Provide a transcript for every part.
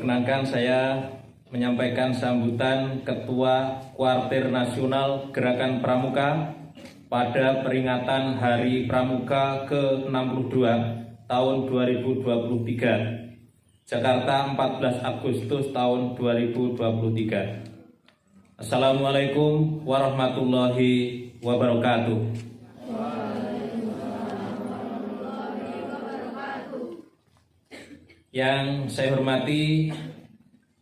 Perkenankan saya menyampaikan sambutan Ketua Kuartir Nasional Gerakan Pramuka pada peringatan Hari Pramuka ke-62 tahun 2023, Jakarta 14 Agustus tahun 2023. Assalamualaikum warahmatullahi wabarakatuh. Yang saya hormati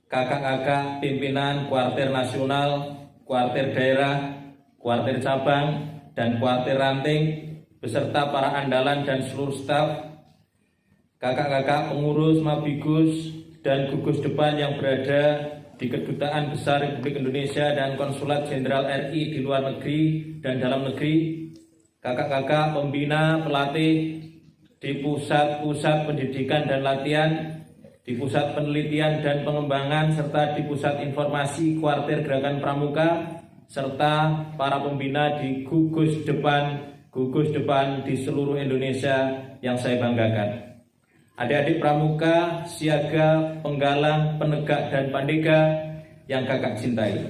kakak-kakak pimpinan Kuartir Nasional, Kuartir Daerah, Kuartir Cabang, dan Kuartir Ranting, beserta para andalan dan seluruh staf, kakak-kakak pengurus, mabigus, dan gugus depan yang berada di Kedutaan Besar Republik Indonesia dan Konsulat Jenderal RI di luar negeri dan dalam negeri, kakak-kakak pembina, pelatih di pusat-pusat pendidikan dan latihan, di pusat penelitian dan pengembangan, serta di pusat informasi Kuartir Gerakan Pramuka, serta para pembina di gugus depan di seluruh Indonesia yang saya banggakan. Adik-adik pramuka, siaga, penggalang, penegak, dan pandega yang kakak cintai.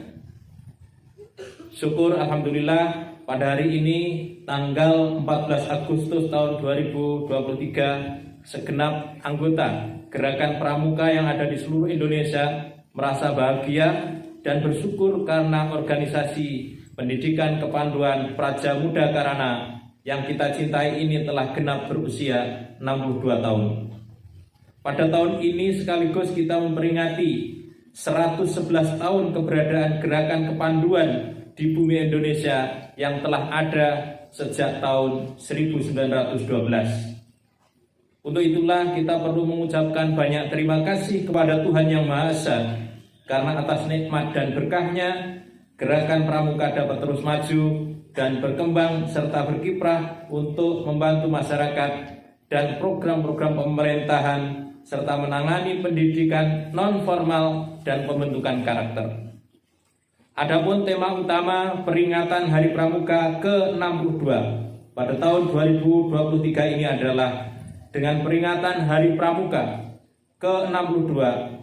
Syukur alhamdulillah pada hari ini tanggal 14 Agustus tahun 2023, segenap anggota Gerakan Pramuka yang ada di seluruh Indonesia merasa bahagia dan bersyukur karena organisasi pendidikan kepanduan Praja Muda Karana yang kita cintai ini telah genap berusia 62 tahun. Pada tahun ini sekaligus kita memperingati 111 tahun keberadaan Gerakan Kepanduan di bumi Indonesia yang telah ada sejak tahun 1912. Untuk itulah kita perlu mengucapkan banyak terima kasih kepada Tuhan Yang Maha Esa, karena atas nikmat dan berkahnya Gerakan Pramuka dapat terus maju dan berkembang serta berkiprah untuk membantu masyarakat dan program-program pemerintahan serta menangani pendidikan non-formal dan pembentukan karakter. Adapun tema utama peringatan Hari Pramuka ke-62 pada tahun 2023 ini adalah dengan peringatan Hari Pramuka ke-62,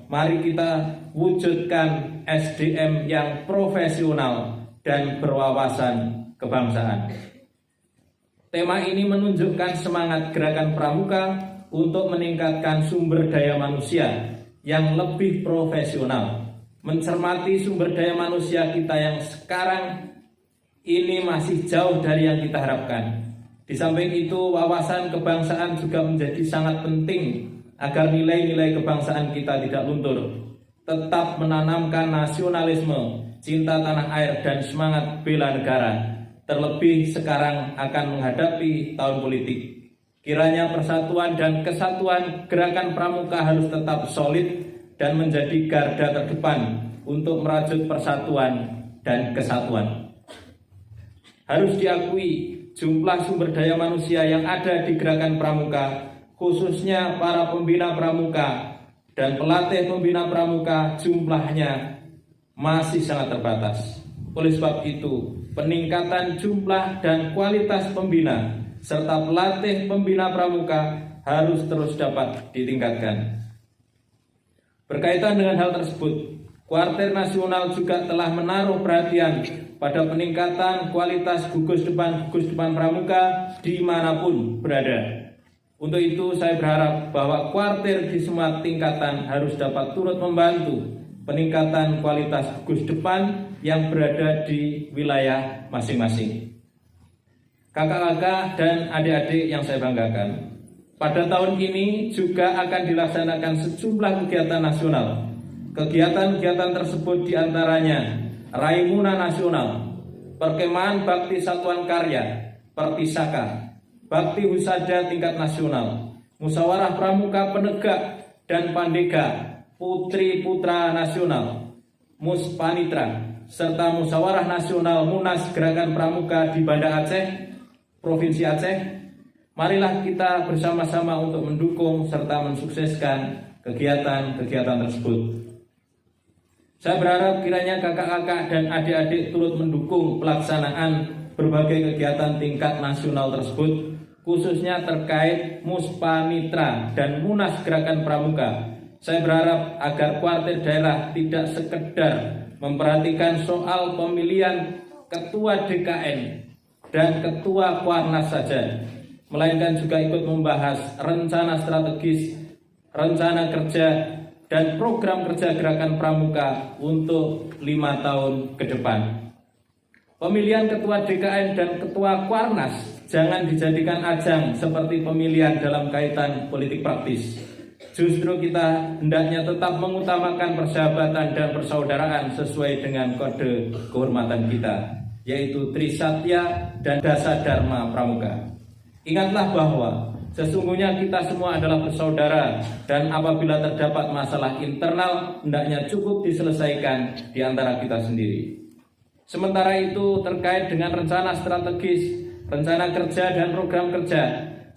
mari kita wujudkan SDM yang profesional dan berwawasan kebangsaan. Tema ini menunjukkan semangat Gerakan Pramuka untuk meningkatkan sumber daya manusia yang lebih profesional, mencermati sumber daya manusia kita yang sekarang ini masih jauh dari yang kita harapkan. Di samping itu, wawasan kebangsaan juga menjadi sangat penting agar nilai-nilai kebangsaan kita tidak luntur, tetap menanamkan nasionalisme, cinta tanah air, dan semangat bela negara. Terlebih sekarang akan menghadapi tahun politik. Kiranya persatuan dan kesatuan Gerakan Pramuka harus tetap solid dan menjadi garda terdepan untuk merajut persatuan dan kesatuan. Harus diakui, jumlah sumber daya manusia yang ada di Gerakan Pramuka, khususnya para pembina pramuka dan pelatih pembina pramuka, jumlahnya masih sangat terbatas. Oleh sebab itu, peningkatan jumlah dan kualitas pembina serta pelatih pembina pramuka harus terus dapat ditingkatkan. Berkaitan dengan hal tersebut, Kuartir Nasional juga telah menaruh perhatian pada peningkatan kualitas gugus depan pramuka dimanapun berada. Untuk itu saya berharap bahwa kuartir di semua tingkatan harus dapat turut membantu peningkatan kualitas gugus depan yang berada di wilayah masing-masing. Kakak-kakak dan adik-adik yang saya banggakan, pada tahun ini juga akan dilaksanakan sejumlah kegiatan nasional. Kegiatan-kegiatan tersebut diantaranya Raimuna Nasional, Perkemahan Bakti Satuan Karya, Pertisaka, Bakti Husada tingkat nasional, Musyawarah Pramuka Penegak dan Pandega Putri Putra Nasional, Muspanitra, serta Musyawarah Nasional Munas Gerakan Pramuka di Banda Aceh, Provinsi Aceh. Marilah kita bersama-sama untuk mendukung serta mensukseskan kegiatan-kegiatan tersebut. Saya berharap kiranya kakak-kakak dan adik-adik turut mendukung pelaksanaan berbagai kegiatan tingkat nasional tersebut, khususnya terkait Muspanitra dan Munas Gerakan Pramuka saya berharap agar kuartir daerah tidak sekedar memperhatikan soal pemilihan ketua DKN dan ketua Kuarnas saja, melainkan juga ikut membahas rencana strategis, rencana kerja, dan program kerja Gerakan Pramuka untuk 5 tahun ke depan. Pemilihan ketua DKN dan ketua Kuarnas jangan dijadikan ajang seperti pemilihan dalam kaitan politik praktis. Justru kita hendaknya tetap mengutamakan persahabatan dan persaudaraan sesuai dengan kode kehormatan kita, yaitu Trisatya dan Dasadharma Pramuka. Ingatlah bahwa sesungguhnya kita semua adalah bersaudara, dan apabila terdapat masalah internal hendaknya cukup diselesaikan di antara kita sendiri. Sementara itu, terkait dengan rencana strategis, rencana kerja dan program kerja,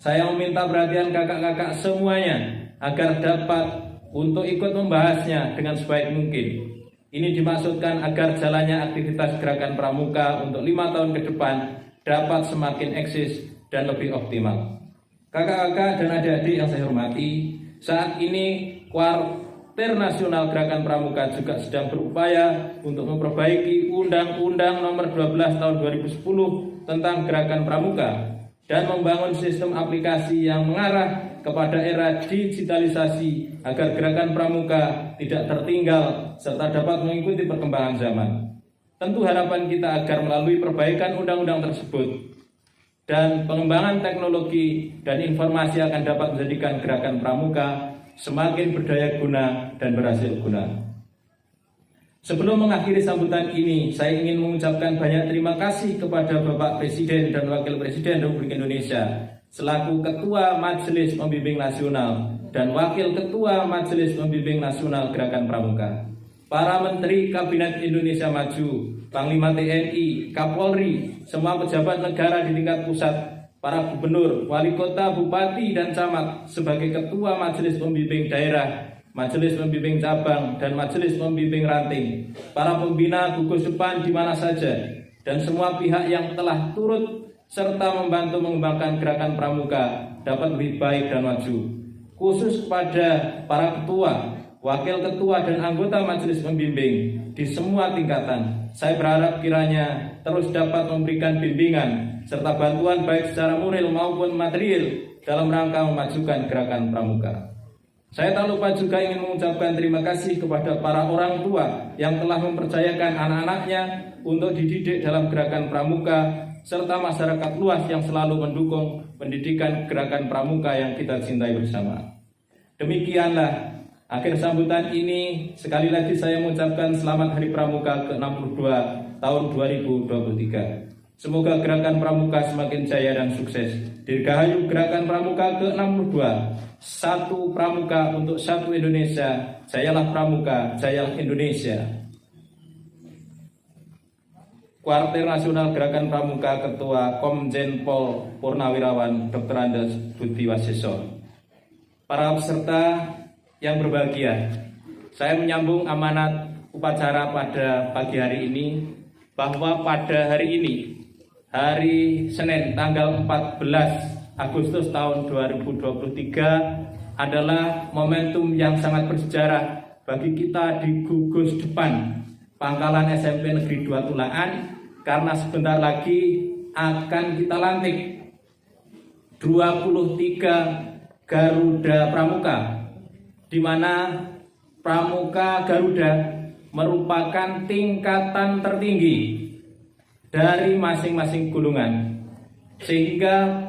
saya meminta perhatian kakak-kakak semuanya agar dapat untuk ikut membahasnya dengan sebaik mungkin. Ini dimaksudkan agar jalannya aktivitas Gerakan Pramuka untuk 5 tahun ke depan dapat semakin eksis dan lebih optimal. Kakak-kakak dan adik-adik yang saya hormati, saat ini Kuartir Nasional Gerakan Pramuka juga sedang berupaya untuk memperbaiki Undang-Undang Nomor 12 Tahun 2010 tentang Gerakan Pramuka dan membangun sistem aplikasi yang mengarah kepada era digitalisasi agar Gerakan Pramuka tidak tertinggal serta dapat mengikuti perkembangan zaman. Tentu harapan kita agar melalui perbaikan undang-undang tersebut dan pengembangan teknologi dan informasi akan dapat menjadikan Gerakan Pramuka semakin berdaya guna dan berhasil guna. Sebelum mengakhiri sambutan ini, saya ingin mengucapkan banyak terima kasih kepada Bapak Presiden dan Wakil Presiden Republik Indonesia selaku Ketua Majelis Pembimbing Nasional dan Wakil Ketua Majelis Pembimbing Nasional Gerakan Pramuka, para Menteri Kabinet Indonesia Maju, Panglima TNI, Kapolri, semua pejabat negara di tingkat pusat, para gubernur, wali kota, bupati, dan camat sebagai ketua majelis pembimbing daerah, majelis pembimbing cabang, dan majelis pembimbing ranting, para pembina gugus depan di mana saja, dan semua pihak yang telah turut serta membantu mengembangkan Gerakan Pramuka dapat lebih baik dan maju. Khusus kepada para ketua, wakil ketua, dan anggota majelis pembimbing di semua tingkatan, saya berharap kiranya terus dapat memberikan bimbingan serta bantuan baik secara moral maupun material dalam rangka memajukan Gerakan Pramuka. Saya tak lupa juga ingin mengucapkan terima kasih kepada para orang tua yang telah mempercayakan anak-anaknya untuk dididik dalam Gerakan Pramuka, serta masyarakat luas yang selalu mendukung pendidikan Gerakan Pramuka yang kita cintai bersama. Demikianlah akhir sambutan ini. Sekali lagi saya mengucapkan selamat Hari Pramuka ke-62 tahun 2023. Semoga Gerakan Pramuka semakin jaya dan sukses. Dirgahayu Gerakan Pramuka ke-62. Satu Pramuka untuk satu Indonesia. Jayalah Pramuka, jayalah Indonesia. Kuartir Nasional Gerakan Pramuka Ketua Komjen Pol Purnawirawan Dr. Andes Budi Waseso. Para peserta yang berbahagia, saya menyambung amanat upacara pada pagi hari ini bahwa pada hari ini, hari Senin tanggal 14 Agustus tahun 2023 adalah momentum yang sangat bersejarah bagi kita di gugus depan Pangkalan SMP Negeri 2 Tulaan, karena sebentar lagi akan kita lantik 23 Garuda Pramuka, di mana Pramuka Garuda merupakan tingkatan tertinggi dari masing-masing golongan, sehingga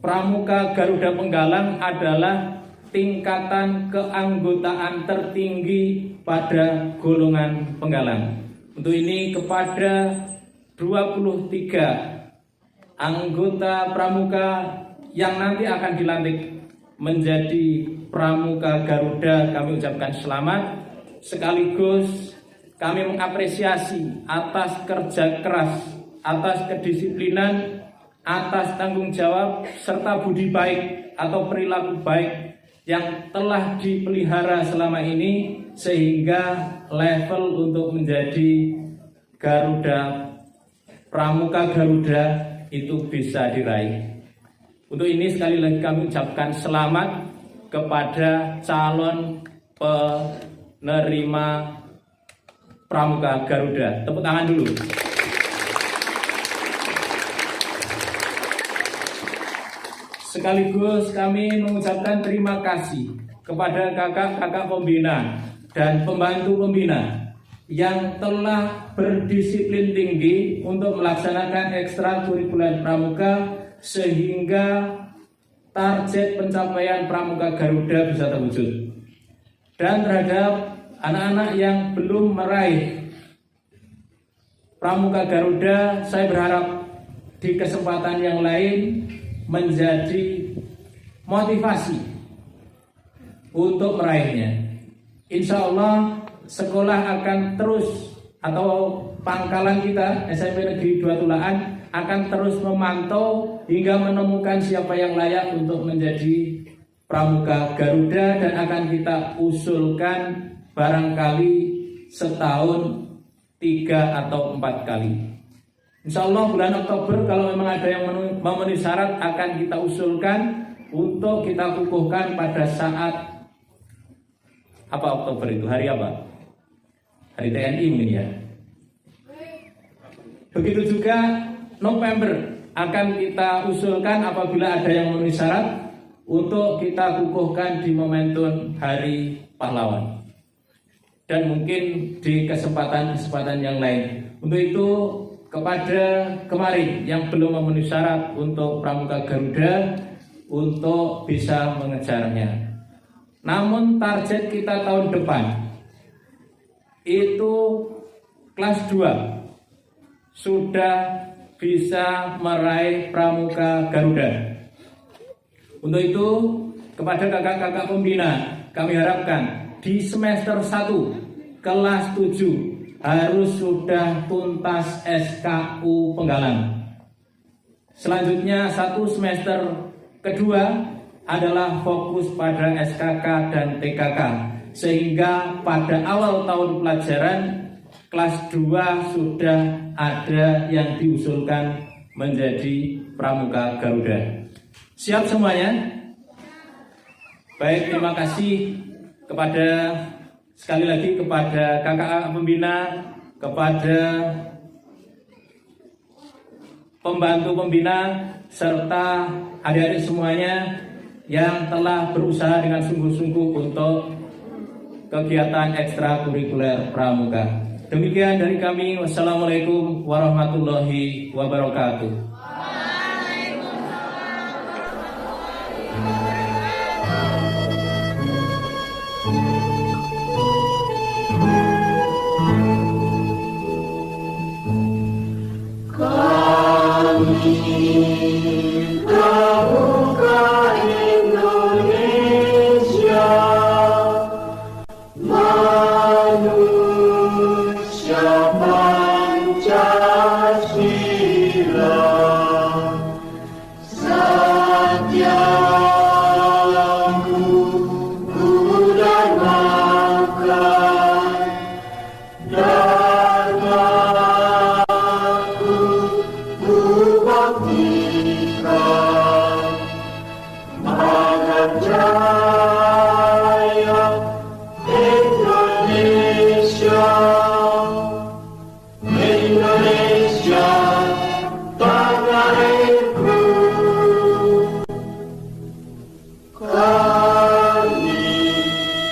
Pramuka Garuda Penggalang adalah tingkatan keanggotaan tertinggi pada golongan Penggalang. Untuk ini kepada 23 anggota Pramuka yang nanti akan dilantik menjadi Pramuka Garuda, kami ucapkan selamat. Sekaligus kami mengapresiasi atas kerja keras, atas kedisiplinan, atas tanggung jawab, serta budi baik atau perilaku baik yang telah dipelihara selama ini, sehingga level untuk menjadi Garuda, Pramuka Garuda itu bisa diraih. Untuk ini sekali lagi kami ucapkan selamat kepada calon penerima Pramuka Garuda. Tepuk tangan dulu. Sekaligus kami mengucapkan terima kasih kepada kakak-kakak pembina dan pembantu pembina yang telah berdisiplin tinggi untuk melaksanakan ekstrakurikuler pramuka sehingga target pencapaian Pramuka Garuda bisa terwujud. Dan terhadap anak-anak yang belum meraih Pramuka Garuda, saya berharap di kesempatan yang lain menjadi motivasi untuk meraihnya. Insya Allah sekolah akan terus, atau pangkalan kita SMP Negeri 2 Tulaan akan terus memantau hingga menemukan siapa yang layak untuk menjadi Pramuka Garuda, dan akan kita usulkan barangkali setahun 3 atau 4 kali. Insya Allah bulan Oktober kalau memang ada yang memenuhi syarat akan kita usulkan untuk kita kukuhkan pada saat apa Oktober itu? Hari apa? Hari TNI mungkin ya. Begitu juga November akan kita usulkan apabila ada yang memenuhi syarat untuk kita kukuhkan di momentum Hari Pahlawan. Dan mungkin di kesempatan-kesempatan yang lain. Untuk itu kepada kemarin yang belum memenuhi syarat untuk Pramuka Garuda untuk bisa mengejarnya. Namun target kita tahun depan itu kelas 2 sudah bisa meraih Pramuka Garuda. Untuk itu kepada kakak-kakak pembina kami harapkan di semester 1 kelas 7 harus sudah tuntas SKU Penggalan. Selanjutnya 1 semester kedua adalah fokus pada SKK dan TKK, sehingga pada awal tahun pelajaran kelas 2 sudah ada yang diusulkan menjadi Pramuka Garuda. Siap semuanya? Baik, terima kasih kepada sekali lagi kepada kakak pembina, kepada pembantu pembina, serta adik-adik semuanya yang telah berusaha dengan sungguh-sungguh untuk kegiatan ekstrakurikuler pramuka. Demikian dari kami. Wassalamualaikum warahmatullahi wabarakatuh.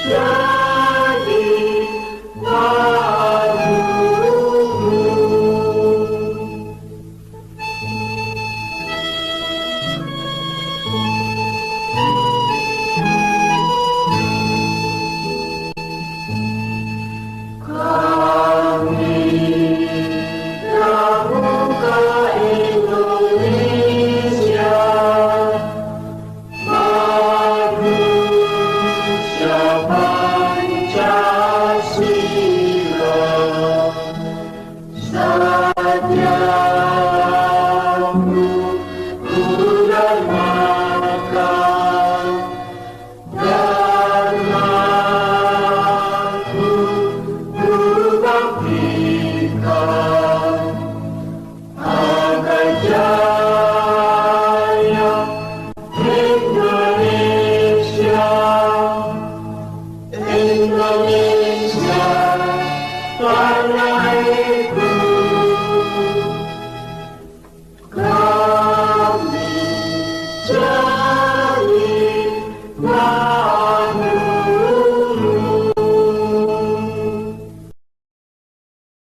Kami